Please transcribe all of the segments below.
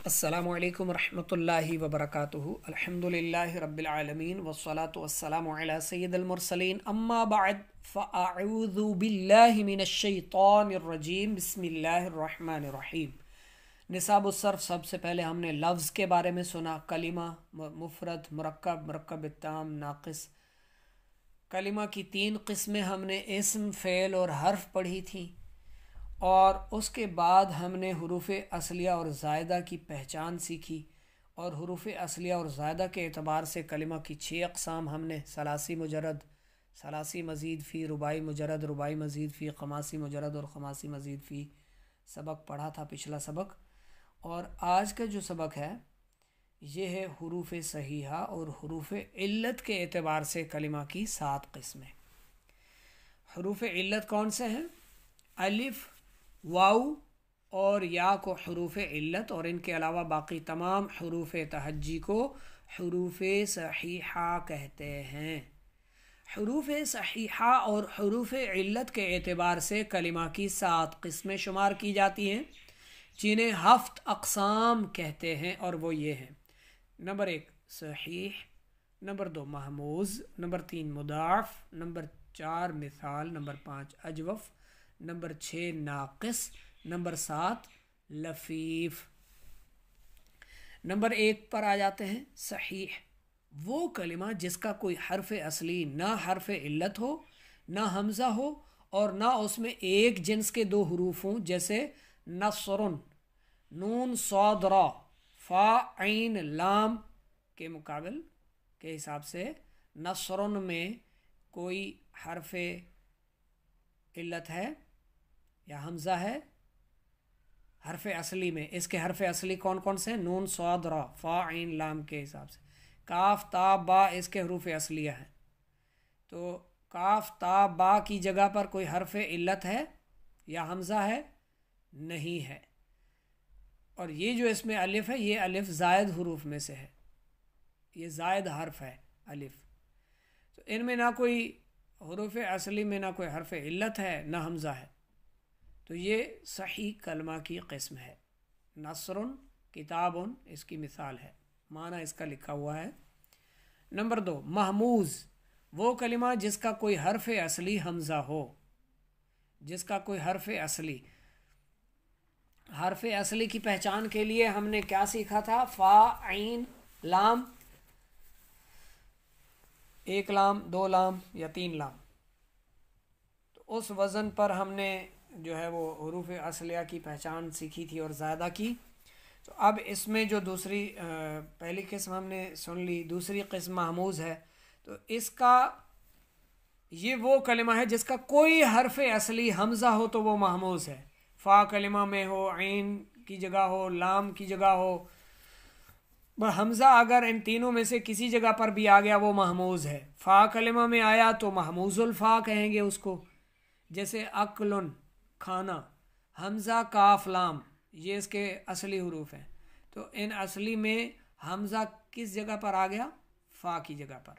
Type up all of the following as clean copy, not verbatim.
السلام علیکم ورحمۃ اللہ وبرکاتہ۔ الحمدللہ رب العالمین والصلاة والسلام علی سید المرسلین، اما بعد فاعوذ باللہ من الشیطان الرجیم، بسم اللہ الرحمن الرحیم۔ نصاب الصرف، سب سے پہلے ہم نے لفظ کے بارے میں سنا، کلمہ، مفرد، مرکب، مرکب تام، ناقص۔ کلمہ کی 3 قسمیں ہم نے اسم، فعل اور حرف پڑھی تھیں، اور اس کے بعد ہم نے حروف اصلیہ اور زائدہ کی پہچان سیکھی، اور حروف اصلیہ اور زائدہ کے اعتبار سے کلمہ کی 6 اقسام ہم نے ثلاثی مجرد، ثلاثی مزید فی، رباعی مجرد، رباعی مزید فی، خماسی مجرد اور خماسی مزید فی سبق پڑھا تھا پچھلا سبق۔ اور آج کا جو سبق ہے یہ ہے حروف صحیحہ اور حروف علت کے اعتبار سے کلمہ کی 7 قسمیں۔ حروف علت کون سے ہیں؟ الف، واو اور یا کو حروف علت، اور ان کے علاوہ باقی تمام حروف تہجی کو حروف صحیحہ کہتے ہیں۔ حروف صحیحہ اور حروف علت کے اعتبار سے کلمہ کی 7 قسمیں شمار کی جاتی ہیں، جنہیں 7 اقسام کہتے ہیں، اور وہ یہ ہیں: نمبر 1 صحیح، نمبر 2 محموز، نمبر 3 مضاعف، نمبر 4 مثال، نمبر 5 اجوف، نمبر 6 ناقص، نمبر 7 لفیف۔ نمبر 1 پر آ جاتے ہیں۔ صحیح وہ کلمہ جس کا کوئی حرف اصلی نہ حرف علت ہو، نہ حمزہ ہو، اور نہ اس میں ایک جنس کے 2 حروف ہوں، جیسے نصر، نون صاد را، فا عین لام کے مقابل کے حساب سے نصر میں کوئی حرف علت ہے یا حمزہ ہے حرف اصلی میں۔ اس کے حرف اصلی کون کون سے ہیں؟ نون صاد را، فا عین لام کے حساب سے۔ کاف تا با اس کے حروف اصلیہ ہیں، تو کاف تا با کی جگہ پر کوئی حرف علت ہے یا حمزہ ہے؟ نہیں ہے۔ اور یہ جو اس میں الف ہے، یہ الف زائد حروف میں سے ہے، یہ زائد حرف ہے الف۔ تو ان میں نہ کوئی حروف اصلی میں نہ کوئی حرف علت ہے نہ حمزہ ہے، تو یہ صحیح کلمہ کی قسم ہے۔ نصر، کتاب اس کی مثال ہے، معنی اس کا لکھا ہوا ہے۔ نمبر 2 محموز وہ کلمہ جس کا کوئی حرف اصلی حمزہ ہو، جس کا کوئی حرف اصلی کی پہچان کے لیے ہم نے کیا سیکھا تھا؟ فا عین لام، 1 لام، 2 لام یا 3 لام۔ تو اس وزن پر ہم نے جو ہے وہ حروف اصلیہ کی پہچان سیکھی تھی اور زائدہ کی۔ تو اب اس میں جو دوسری پہلی قسم ہم نے سن لی، دوسری قسم محموز ہے۔ تو اس کا یہ وہ کلمہ ہے جس کا کوئی حرف اصلی حمزہ ہو تو وہ محموز ہے۔ فا کلمہ میں ہو، عین کی جگہ ہو، لام کی جگہ ہو، حمزہ اگر ان تینوں میں سے کسی جگہ پر بھی آ گیا وہ محموز ہے۔ فا کلمہ میں آیا تو محموز الفا کہیں گے اس کو، جیسے اکلن کھانا، حمزہ کاف لام یہ اس کے اصلی حروف ہیں، تو ان اصلی میں حمزہ کس جگہ پر آ گیا؟ فا کی جگہ پر۔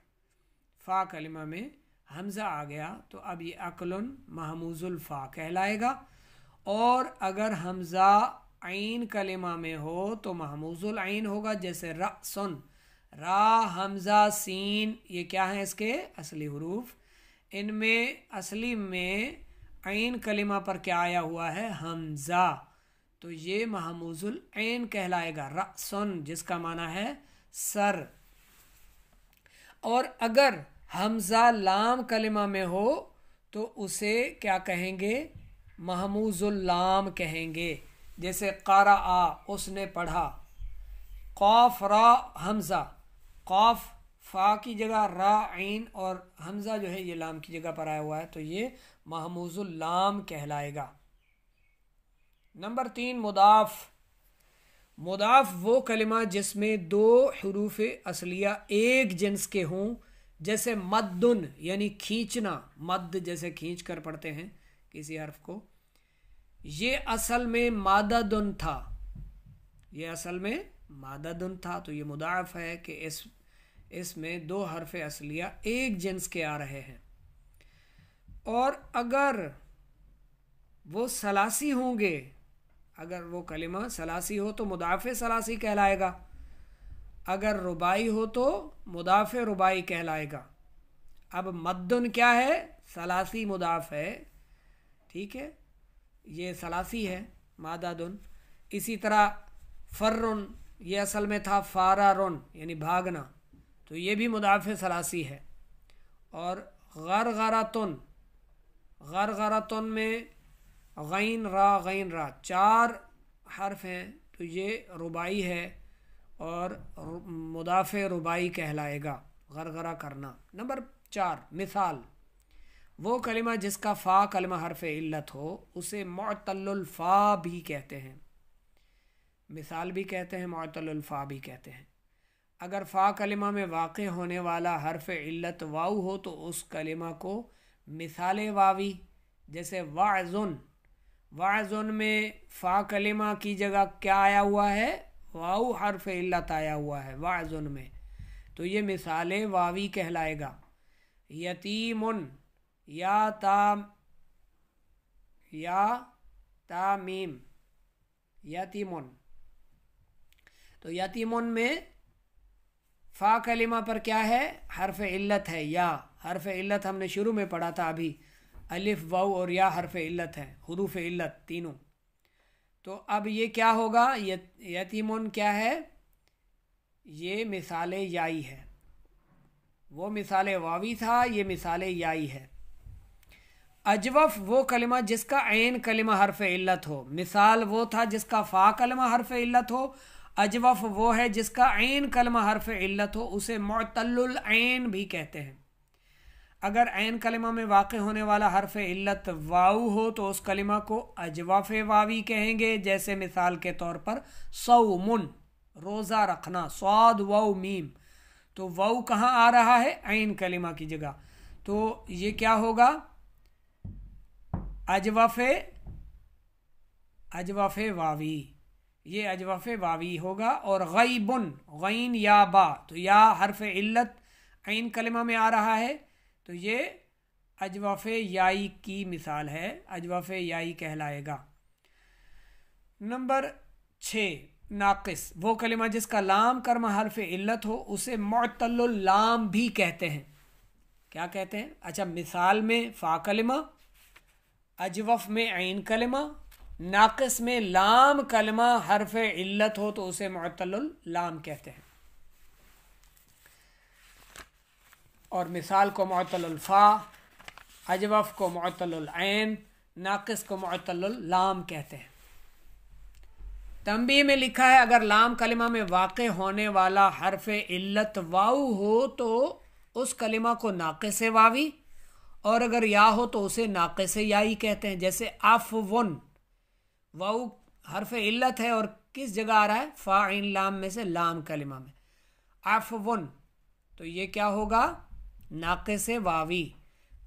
فا کلمہ میں حمزہ آ گیا تو اب یہ اکلن محموز الفا کہلائے گا، اور اگر حمزہ عین کلمہ میں ہو تو محموز العین ہوگا، جیسے رأسن، را حمزہ سین، یہ کیا ہیں اس کے اصلی حروف؟ ان میں اصلی میں عین کلمہ پر کیا آیا ہوا ہے؟ حمزہ، تو یہ محموز العین کہلائے گا، رأسن جس کا معنی ہے سر۔ اور اگر حمزہ لام کلمہ میں ہو تو اسے کیا کہیں گے؟ محموز اللام کہیں گے، جیسے قرأ اس نے پڑھا۔ قاف را حمزہ، قاف فا کی جگہ را عین، اور حمزہ جو ہے یہ لام کی جگہ پر آیا ہوا ہے، تو یہ محموز اللام کہلائے گا۔ نمبر 3 مضاف۔ مضاف وہ کلمہ جس میں 2 حروف اصلیہ ایک جنس کے ہوں، جیسے مدن یعنی کھینچنا، مد جیسے کھینچ کر پڑھتے ہیں کسی حرف کو، یہ اصل میں ماددن تھا، یہ اصل میں ماددن تھا، تو یہ مضاعف ہے کہ اس میں 2 حرف اصلیہ ایک جنس کے آ رہے ہیں۔ اور اگر وہ ثلاثی ہوں گے اگر وہ کلمہ ثلاثی ہو تو مضاعف ثلاثی کہلائے گا، اگر رباعی ہو تو مضاعف رباعی کہلائے گا۔ اب مدن کیا ہے؟ ثلاثی مضاعف ہے، ٹھیک ہے، یہ ثلاثی ہے مادادن۔ اسی طرح فرن، یہ اصل میں تھا فارارن یعنی بھاگنا، تو یہ بھی مضاعف ثلاثی ہے۔ اور غرغرتن، غرغرتن میں غین را 4 حرف ہیں، تو یہ رباعی ہے اور مضاعف رباعی کہلائے گا غرغرہ کرنا۔ نمبر 4 مثال، وہ کلمہ جس کا فا کلمہ حرف علت ہو اسے معتل الفا بھی کہتے ہیں، مثال بھی کہتے ہیں، معتل الفا بھی کہتے ہیں۔ اگر فا کلمہ میں واقع ہونے والا حرف علت واو ہو تو اس کلمہ کو مثال واوی، جیسے وعظن، وعظن میں فا کلمہ کی جگہ کیا آیا ہوا ہے؟ واو حرف علت آیا ہوا ہے وعظن میں، تو یہ مثال واوی کہلائے گا۔ یتیمن، یا تا میم، یتیمن، تو یتیمن میں فا کلمہ پر کیا ہے؟ حرف علت ہے یا، حرف علت ہم نے شروع میں پڑھا تھا ابھی، الف واو اور یا حرف علت ہے، حروف علت تینوں۔ تو اب یہ کیا ہوگا؟ یتیمن کیا ہے؟ یہ مثال یائی ہے، وہ مثال واوی تھا، یہ مثال یائی ہے۔ اجوف، وہ کلمہ جس کا عین کلمہ حرف علت ہو، مثال وہ تھا جس کا فا کلمہ حرف علت ہو، اجوف وہ ہے جس کا عین کلمہ حرف علت ہو، اسے معتل العین بھی کہتے ہیں۔ اگر عین کلمہ میں واقع ہونے والا حرف علت واو ہو تو اس کلمہ کو اجوف واوی کہیں گے، جیسے مثال کے طور پر صومن، روزہ رکھنا، صاد واو میم، تو واو کہاں آ رہا ہے؟ عین کلمہ کی جگہ، تو یہ کیا ہوگا؟ اجوف واوی، یہ اجوف واوی ہوگا۔ اور غیبن، غین یا با، تو یا حرف علت عین کلمہ میں آ رہا ہے، تو یہ اجوف یائی کی مثال ہے، اجوف یائی کہلائے گا۔ نمبر 6 ناقص، وہ کلمہ جس کا لام کلمہ حرف علت ہو اسے معتل اللام بھی کہتے ہیں۔ کیا کہتے ہیں؟ اچھا، مثال میں فا کلمہ، اجوف میں عین کلمہ، ناقص میں لام کلمہ حرف علت ہو تو اسے معتل اللام کہتے ہیں، اور مثال کو معتل الفا، اجوف کو معتل العین، ناقص کو معتل اللام کہتے ہیں۔ تنبیہ میں لکھا ہے اگر لام کلمہ میں واقع ہونے والا حرف علت واو ہو تو اس کلمہ کو ناقص واوی، اور اگر یا ہو تو اسے ناقص یائی کہتے ہیں، جیسے عفون، واو حرف علت ہے اور کس جگہ آ رہا ہے؟ فا عین لام میں سے لام کلمہ میں، عفون، تو یہ کیا ہوگا؟ ناقص واوی۔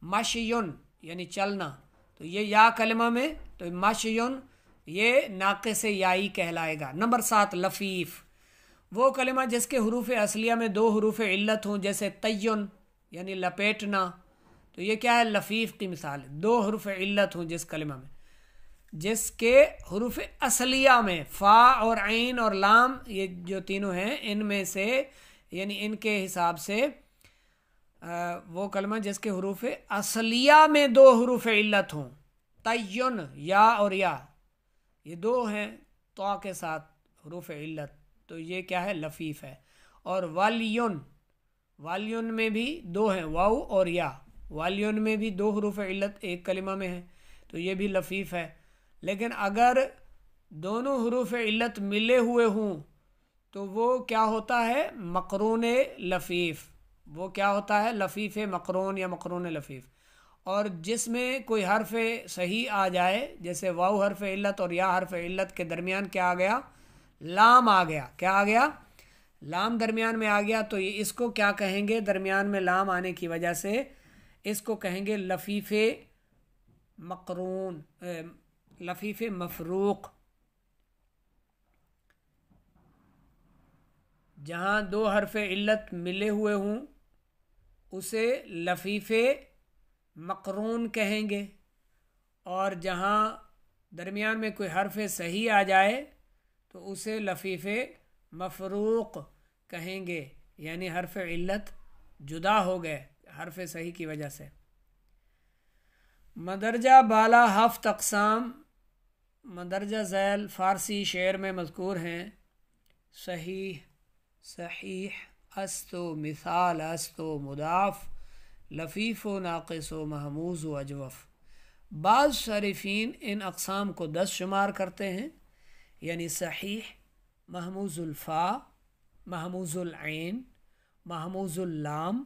مشیون یعنی چلنا، تو یہ یا کلمہ میں، تو مشیون یہ ناقص یائی کہلائے گا۔ نمبر 7 لفیف، وہ کلمہ جس کے حروف اصلیہ میں 2 حروف علت ہوں، جیسے تیون یعنی لپیٹنا، تو یہ کیا ہے؟ لفیف کی مثال ہے۔ 2 حروف علت ہوں جس کلمہ میں، جس کے حروف اصلیہ میں فا اور عین اور لام، یہ جو تینوں ہیں، ان میں سے یعنی ان کے حساب سے وہ کلمہ جس کے حروف اصلیہ میں 2 حروف علت ہوں، تیون، یا اور یا، یہ 2 ہیں تو کے ساتھ حروف علت، تو یہ کیا ہے؟ لفیف ہے۔ اور والیون، والیون میں بھی 2 ہیں، واو اور یا، والیون میں بھی 2 حروف علت ایک کلمہ میں ہیں، تو یہ بھی لفیف ہے۔ لیکن اگر دونوں حروف علت ملے ہوئے ہوں تو وہ کیا ہوتا ہے؟ مقرون لفیف، وہ کیا ہوتا ہے؟ لفیف مقرون یا مقرون لفیف۔ اور جس میں کوئی حرف صحیح آ جائے، جیسے واو حرف علت اور یا حرف علت کے درمیان کیا آ گیا؟ لام آ گیا۔ کیا آ گیا؟ لام درمیان میں آ گیا، تو یہ اس کو کیا کہیں گے؟ درمیان میں لام آنے کی وجہ سے اس کو کہیں گے لفیف مقرون، لفیف مفروق۔ جہاں 2 حرف علت ملے ہوئے ہوں اسے لفیف مقرون کہیں گے، اور جہاں درمیان میں کوئی حرف صحیح آ جائے تو اسے لفیف مفروق کہیں گے، یعنی حرف علت جدا ہو گئے حرف صحیح کی وجہ سے۔ مدرجہ بالا ہفت اقسام مدرجہ ذیل فارسی شعر میں مذکور ہیں: صحیح، صحیح، است و مثال، است و مضاف، لفیف و ناقص و محموز و اجوف۔ بعض صارفین ان اقسام کو 10 شمار کرتے ہیں، یعنی صحیح، محموز الفا، محموز العین، محموز اللام،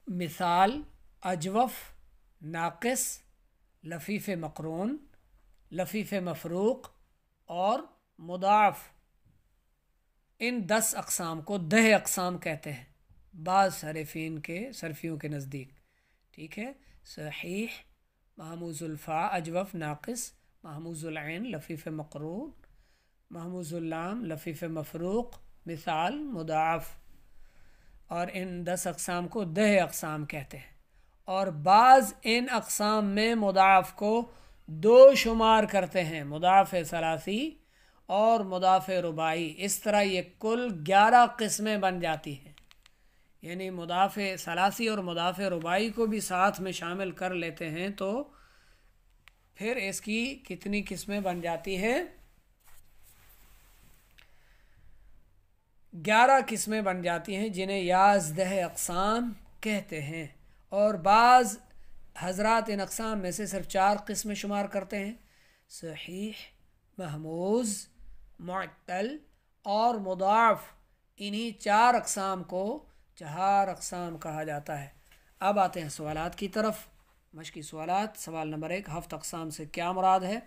مثال، اجوف، ناقص، لفیف مقرون، لفیف مفروق اور مضاعف۔ ان 10 اقسام کو 10 اقسام کہتے ہیں بعض صرفیوں کے نزدیک، ٹھیک ہے۔ صحیح، محموز الفا، اجوف، ناقص، محموز العین، لفیف مقرون، محموز اللام، لفیف مفروق، مثال، مضاعف، اور ان 10 اقسام کو 10 اقسام کہتے ہیں۔ اور بعض ان اقسام میں مضاعف کو 2 شمار کرتے ہیں، مضاعف ثلاثی اور مضاعف رباعی۔ اس طرح یہ کل 11 قسمیں بن جاتی ہیں، یعنی مضاعف ثلاثی اور مضاعف رباعی کو بھی ساتھ میں شامل کر لیتے ہیں تو پھر اس کی کتنی قسمیں بن جاتی ہیں؟ 11 قسمیں بن جاتی ہیں، جنہیں 11 اقسام کہتے ہیں۔ اور بعض حضرات ان اقسام میں سے صرف 4 قسمیں شمار کرتے ہیں: صحیح، محموز، معتل اور مضاعف۔ انہی 4 اقسام کو 4 اقسام کہا جاتا ہے۔ اب آتے ہیں سوالات کی طرف۔ مشقی سوالات۔ سوال نمبر 1، ہفت اقسام سے کیا مراد ہے؟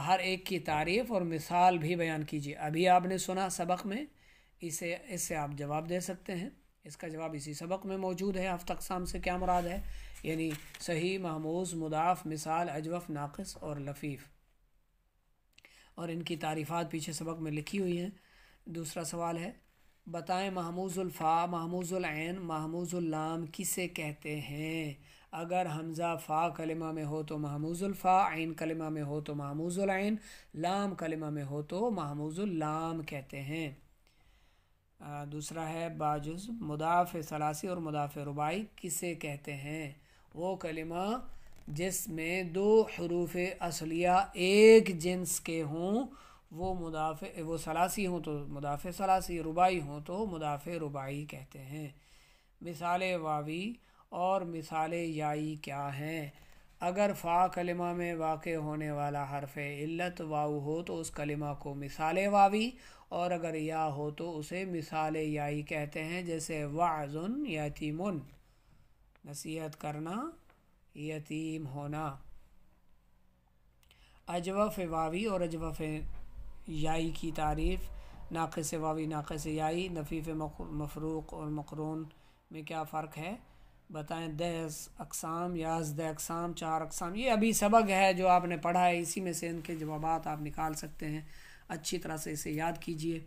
ہر ایک کی تعریف اور مثال بھی بیان کیجیے۔ ابھی آپ نے سنا سبق میں، اس سے آپ جواب دے سکتے ہیں۔ اس کا جواب اسی سبق میں موجود ہے۔ ہفت اقسام سے کیا مراد ہے؟ یعنی صحیح، محموز، مضاعف، مثال، اجوف، ناقص اور لفیف، اور ان کی تعریفات پیچھے سبق میں لکھی ہوئی ہیں۔ دوسرا سوال ہے، بتائیں محموز الفا، محموز العین، محموز اللام کسے کہتے ہیں؟ اگر حمزہ فا کلمہ میں ہو تو محموز الفا، عین کلمہ میں ہو تو محموز العین، لام کلمہ میں ہو تو محموز اللام کہتے ہیں۔ دوسرا ہے، باجز مضاعف ثلاثی اور مضاعف رباعی کسے کہتے ہیں؟ وہ کلمہ جس میں 2 حروف اصلیہ ایک جنس کے ہوں، وہ ثلاثی ہوں تو مضاعف ثلاثی، رباعی ہوں تو مضاعف رباعی کہتے ہیں۔ مثال واوی اور مثال یائی کیا ہیں؟ اگر فا کلمہ میں واقع ہونے والا حرف علت واو ہو تو اس کلمہ کو مثال واوی، اور اگر یا ہو تو اسے مثال یائی کہتے ہیں، جیسے وعظ یتیمن، نصیحت کرنا، یتیم ہونا۔ اجوف واوی اور اجوف یائی کی تعریف: ناقص واوی، ناقص یائی، لفیف مفروق اور مقرون میں کیا فرق ہے؟ بتائیں 10 اقسام، 11 اقسام، 4 اقسام۔ یہ ابھی سبق ہے جو آپ نے پڑھا ہے، اسی میں سے ان کے جوابات آپ نکال سکتے ہیں۔ اچھی طرح سے اسے یاد کیجیے۔